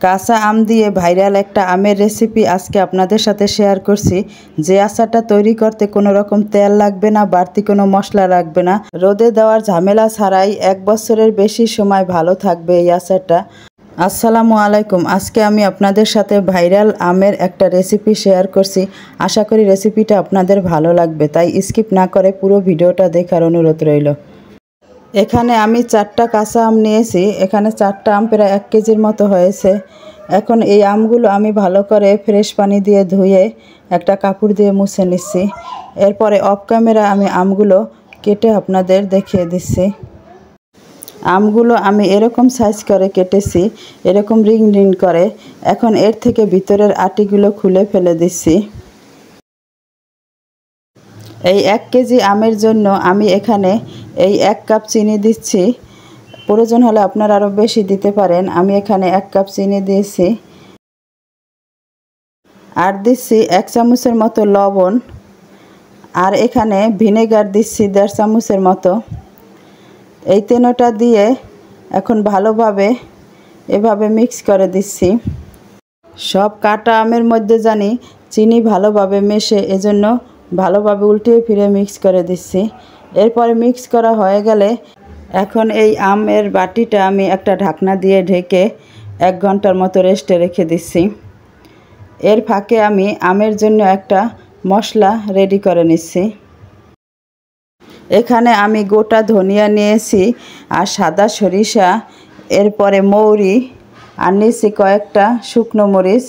কাঁচা আম দিয়ে ভাইরাল একটা আমের রেসিপি আজকে আপনাদের সাথে শেয়ার করছি। যে আচারটা তৈরি করতে কোনো রকম তেল লাগবে না, বাড়তি কোনো মশলা লাগবে না, রোদে দেওয়ার ঝামেলা ছাড়াই 1 বছরের বেশি সময় ভালো থাকবে এই আচারটা। আসসালামু আলাইকুম। আজকে আমি আপনাদের সাথে ভাইরাল আমের একটা রেসিপি শেয়ার করছি। আশা করি রেসিপিটা আপনাদের ভালো লাগবে, তাই স্কিপ না করে পুরো ভিডিওটা দেখার অনুরোধ রইল। এখানে আমি 4টা কাঁচা আম নিয়েছি। এখানে 4টা আম প্রায় 1 কেজির মতো হয়েছে। এখন এই আমগুলো আমি ভালো করে ফ্রেশ পানি দিয়ে ধুয়ে একটা কাপড় দিয়ে মুছে নিচ্ছি। এরপরে অফ ক্যামেরা আমি আমগুলো কেটে আপনাদের দেখিয়ে দিচ্ছি। আমগুলো আমি এরকম সাইজ করে কেটেছি, এরকম রিং রিং করে। এখন এর থেকে ভিতরের আটিগুলো খুলে ফেলে দিচ্ছি। এই 1 কেজি আমের জন্য আমি এখানে এই 1 কাপ চিনি দিচ্ছি। প্রয়োজন হলে আপনারা আরও বেশি দিতে পারেন। আমি এখানে 1 কাপ চিনি দিয়েছি। আর দিচ্ছি 1 চামচের মতো লবণ। আর এখানে ভিনেগার দিচ্ছি 1.5 চামচের মতো। এই তেনোটা দিয়ে এখন ভালোভাবে এভাবে মিক্স করে দিচ্ছি। সব কাটা আমের মধ্যে জানি চিনি ভালোভাবে মেশে, এজন্য ভালোভাবে উল্টিয়ে ফিরে মিক্স করে দিচ্ছি। এরপরে মিক্স করা হয়ে গেলে এখন এই আমের বাটিটা আমি একটা ঢাকনা দিয়ে ঢেকে 1 ঘন্টার মতো রেস্টে রেখে দিচ্ছি। এর ফাঁকে আমি আমের জন্য একটা মশলা রেডি করে নিচ্ছি। এখানে আমি গোটা ধনিয়া নিয়েছি আর সাদা সরিষা, এরপরে মৌরি, আর নিয়েছি কয়েকটা শুকনো মরিচ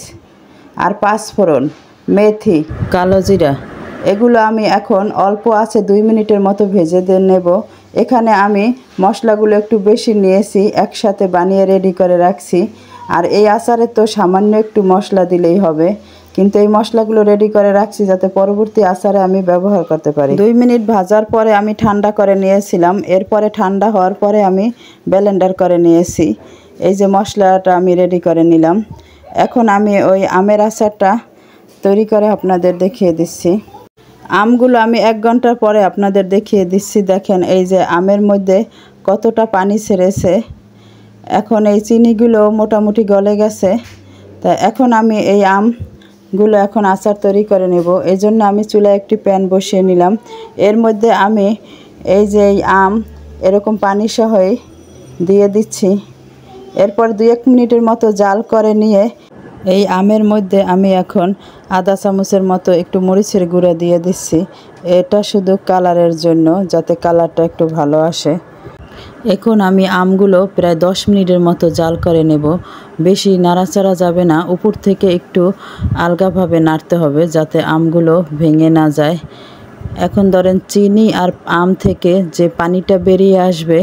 আর 5 ফোড়ন, মেথি, কালো জিরা। এগুলো আমি এখন অল্প আছে 2 মিনিটের মতো ভেজে দিয়ে নেব। এখানে আমি মশলাগুলো একটু বেশি নিয়েছি, একসাথে বানিয়ে রেডি করে রাখছি। আর এই আচারে তো সামান্য একটু মশলা দিলেই হবে, কিন্তু এই মশলাগুলো রেডি করে রাখছি যাতে পরবর্তী আচারে আমি ব্যবহার করতে পারি। 2 মিনিট ভাজার পরে আমি ঠান্ডা করে নিয়েছিলাম। এরপরে ঠান্ডা হওয়ার পরে আমি ব্লেন্ডার করে নিয়েছি। এই যে মশলাটা আমি রেডি করে নিলাম। এখন আমি ওই আমের আচারটা তৈরি করে আপনাদের দেখিয়ে দিচ্ছি। আমগুলো আমি 1 ঘন্টার পরে আপনাদের দেখিয়ে দিচ্ছি। দেখেন এই যে আমের মধ্যে কতটা পানি ছেড়েছে। এখন এই চিনিগুলো মোটামুটি গলে গেছে। তা এখন আমি এই আমগুলো এখন আচার তৈরি করে নেব। এই জন্য আমি চুলায় একটি প্যান বসিয়ে নিলাম। এর মধ্যে আমি এই যে এই আম এরকম পানি সহই দিয়ে দিচ্ছি। এরপর 2-1 মিনিটের মতো জাল করে নিয়ে এই আমের মধ্যে আমি এখন আধা চামচের মতো একটু মরিচের গুঁড়া দিয়ে দিচ্ছি। এটা শুধু কালারের জন্য, যাতে কালারটা একটু ভালো আসে। এখন আমি আমগুলো প্রায় 10 মিনিটের মতো জাল করে নেব। বেশি নাড়াচাড়া যাবে না, উপর থেকে একটু আলগাভাবে নাড়তে হবে যাতে আমগুলো ভেঙে না যায়। এখন ধরেন চিনি আর আম থেকে যে পানিটা বেরিয়ে আসবে,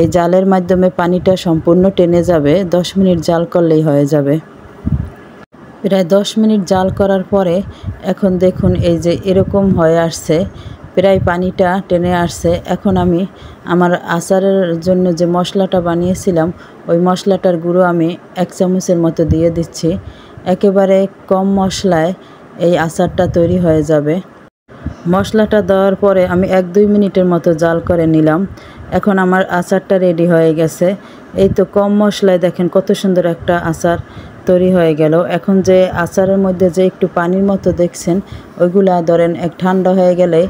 এই জালের মাধ্যমে পানিটা সম্পূর্ণ টেনে যাবে। 10 মিনিট জাল করলেই হয়ে যাবে। প্রায় 10 মিনিট জাল করার পরে এখন দেখুন এই যে এরকম হয়ে আসছে, প্রায় পানিটা টেনে আসছে। এখন আমি আমার আচারের জন্য যে মশলাটা বানিয়েছিলাম ওই মশলাটার গুঁড়ো আমি 1 চামচের মতো দিয়ে দিচ্ছি। একেবারে কম মশলায় এই আচারটা তৈরি হয়ে যাবে। মশলাটা দেওয়ার পরে আমি 1-2 মিনিটের মতো জাল করে নিলাম। এখন আমার আচারটা রেডি হয়ে গেছে। এই তো কম মশলায় দেখেন কত সুন্দর একটা আচার তৈরি হয়ে গেল। এখন যে আচারের মধ্যে যে একটু পানির মতো দেখছেন, ওইগুলা ধরেন ঠান্ডা হয়ে গেলে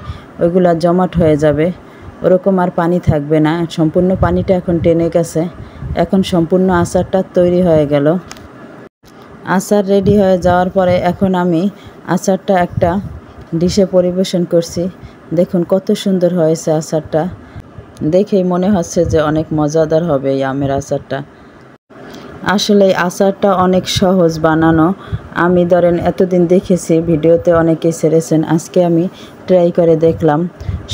ওইগুলা জমাট হয়ে যাবে, ওরকম আর পানি থাকবে না। সম্পূর্ণ পানিটা এখন টেনে গেছে। এখন সম্পূর্ণ আচারটা তৈরি হয়ে গেল। আচার রেডি হয়ে যাওয়ার পরে এখন আমি আচারটা একটা ডিশে পরিবেশন করছি। দেখুন কত সুন্দর হয়েছে আচারটা, দেখেই মনে হচ্ছে যে অনেক মজাদার হবে এই আমের আচারটা। আসলে এই আচারটা অনেক সহজ বানানো। আমি ধরেন এতদিন দেখেছি ভিডিওতে অনেকেই ছেড়েছেন, আজকে আমি ট্রাই করে দেখলাম।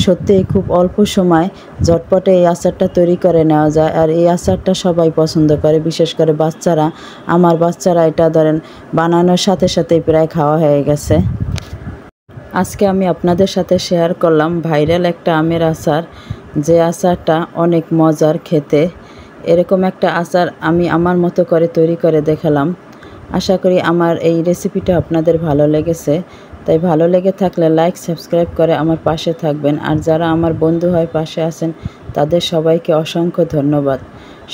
সত্যিই খুব অল্প সময় ঝটপটে এই আচারটা তৈরি করে নেওয়া যায়। আর এই আচারটা সবাই পছন্দ করে, বিশেষ করে বাচ্চারা। আমার বাচ্চারা এটা ধরেন বানানোর সাথে সাথেই প্রায় খাওয়া হয়ে গেছে। আজকে আমি আপনাদের সাথে শেয়ার করলাম ভাইরাল একটা আমের আচার, যে আচারটা অনেক মজার খেতে। এরকম একটা আচার আমি আমার মতো করে তৈরি করে দেখালাম। আশা করি আমার এই রেসিপিটা আপনাদের ভালো লেগেছে। তাই ভালো লেগে থাকলে লাইক সাবস্ক্রাইব করে আমার পাশে থাকবেন। আর যারা আমার বন্ধু হয়ে পাশে আছেন তাদের সবাইকে অসংখ্য ধন্যবাদ।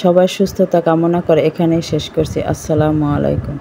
সবার সুস্থতা কামনা করে এখানেই শেষ করছি। আসসালামু আলাইকুম।